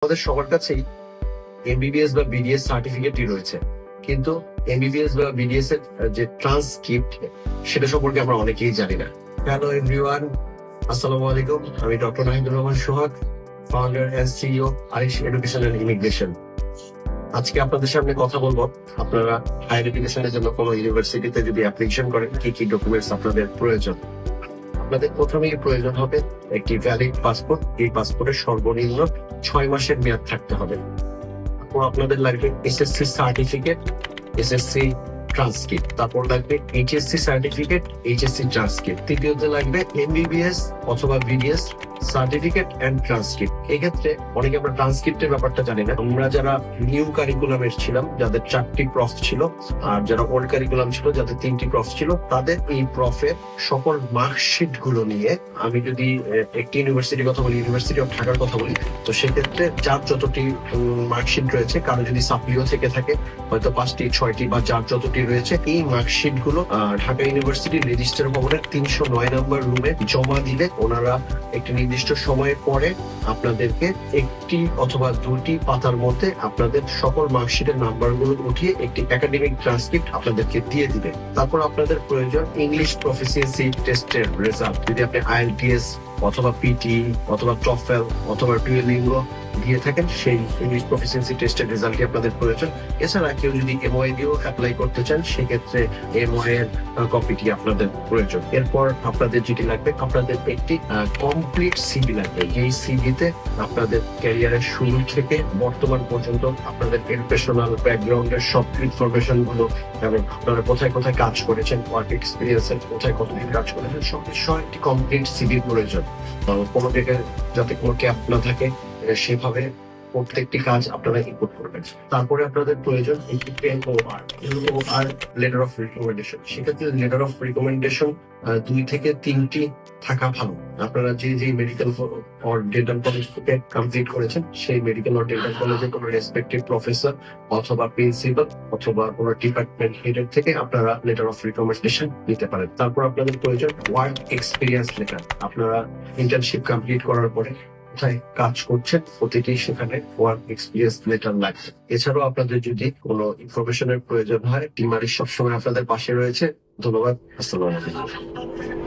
আমাদের সবার কাছেই এমবিবিএস বা বিডিএস সার্টিফিকেটই রয়েছে, কিন্তু এমবিবিএস বা বিডিএস এর যে ট্রান্সক্রিপ্ট সেটা সম্পর্কে আমরা অনেকেই জানি না। হ্যালো এভরিওয়ান, আসসালামু আলাইকুম। আমি doctor Nahidur Rahman Sohag, founder and CEO Arish education and immigration. আজকে আপনাদের সামনে কথা বলবো, আপনারা হায়ার এডুকেশনের জন্য কোনো ইউনিভার্সিটিতে যদি অ্যাপ্লিকেশন করেন কি কি ডকুমেন্টস আপনাদের প্রয়োজন। আপনাদের প্রথমেই প্রয়োজন হবে একটি ভ্যালিড পাসপোর্ট। এই পাসপোর্টের সর্বনিম্ন 6 মাসের মেয়াদ থাকতে হবে। তারপর আপনাদের লাগবে এসএসসি সার্টিফিকেট, এসএসসি ট্রান্সক্রিপ্ট। তারপর লাগবে এইচএসসি সার্টিফিকেট, এইচএসসি ট্রান্সক্রিপ্ট। তৃতীয়তে লাগবে এমবিবিএস অথবা বিডিএস সার্টিফিকেট এন্ড ট্রান্সক্রিপ্ট। এই ক্ষেত্রে অনেকে আমরা ট্রান্সক্রিপ্টের ব্যাপারটা জানি না। আমরা যারা নিউ কারিকুলামের ছিলাম, যাদের 4টি প্রফ ছিল, আর যারা ওল্ড কারিকুলাম ছিল, যাদের 3টি প্রফ ছিল, তাদের এই প্রফের সকল মার্কশিট গুলো নিয়ে, আমি যদি একটি ইউনিভার্সিটির কথা বলি, ইউনিভার্সিটি অফ ঢাকার কথা বলি, তো সেক্ষেত্রে যার যতটি মার্কশিট রয়েছে, কারো যদি সাপ্লিও থেকে থাকে হয়তো 5টি 6টি বা যার যতটি রয়েছে, এই মার্কশিট গুলো ঢাকা ইউনিভার্সিটির রেজিস্টার ভবনের 309 নম্বর রুমে জমা দিলে ওনারা একটি নির্দিষ্ট সময়ের পরে আপনাদেরকে একটি অথবা 2টি পাতার মধ্যে আপনাদের সকল মার্কশিটের নাম্বারগুলো উঠিয়ে একটি একাডেমিক ট্রান্সক্রিপ্ট আপনাদেরকে দিয়ে দিবে। তারপর আপনাদের প্রয়োজন ইংলিশ প্রফিসিয়েন্সি টেস্টের রেজাল্ট। যদি আপনি আইএলটিএস অথবা পিটি অথবা টফেল অথবা ডুয়োলিঙ্গো দিয়ে থাকেন, সেই ইংলিশ প্রফিসিয়েন্সি টেস্টের রেজাল্টই আপনাদের প্রয়োজন। এছাড়া কেউ যদি এমওআই দিয়েও অ্যাপ্লাই করতে চান, সেক্ষেত্রে এমওআই এর কপিটি আপনাদের প্রয়োজন। এরপর আপনাদের যেটি লাগবে, আপনাদের একটি কমপ্লিট সিভি লাগবে। এই সিভিতে আপনাদের ক্যারিয়ারের শুরু থেকে বর্তমান পর্যন্ত আপনাদের এডুকেশনাল ব্যাকগ্রাউন্ডের সব ইনফরমেশন গুলো এবং আপনারা কোথায় কোথায় কাজ করেছেন, ওয়ার্ক এক্সপিরিয়েন্সের কোথায় কতদিন কাজ করেছেন, সব কিছু একটি কমপ্লিট সিভি প্রয়োজন। কোনো জায়গায় যাতে কোনো ক্যাপ না থাকে, সেভাবে প্রত্যেকটি কাজ আপনারা ইনপুট করবেন। তারপরে আপনাদের প্রয়োজন একটি এলওআর, লেটার অফ রিকমেন্ডেশন। সেক্ষেত্রে লেটার অফ রিকমেন্ডেশন 2 থেকে 3টি থাকা ভালো। আপনারা যে যে মেডিকেল অর ডেন্টাল কলেজ থেকে কমপ্লিট করেছেন, সেই মেডিকেল অর ডেন্টাল কলেজে কোনো রেসপেক্টিভ প্রফেসর অথবা প্রিন্সিপাল অথবা কোনো ডিপার্টমেন্ট হেডের থেকে আপনারা লেটার অফ রিকমেন্ডেশন নিতে পারেন। তারপর আপনাদের প্রয়োজন ওয়ার্ক এক্সপিরিয়েন্স লেটার। আপনারা ইন্টার্নশিপ কমপ্লিট করার পরে কোথায় কাজ করছেন, প্রতিটি সেখানে ওয়ার্ক এক্সপিরিয়েন্স লেটার লাগবে। এছাড়াও আপনাদের যদি কোনো ইনফরমেশনের প্রয়োজন হয়, টিম আরিশ সবসময় আপনাদের পাশে রয়েছে। ধন্যবাদ, আসসালামু আলাইকুম।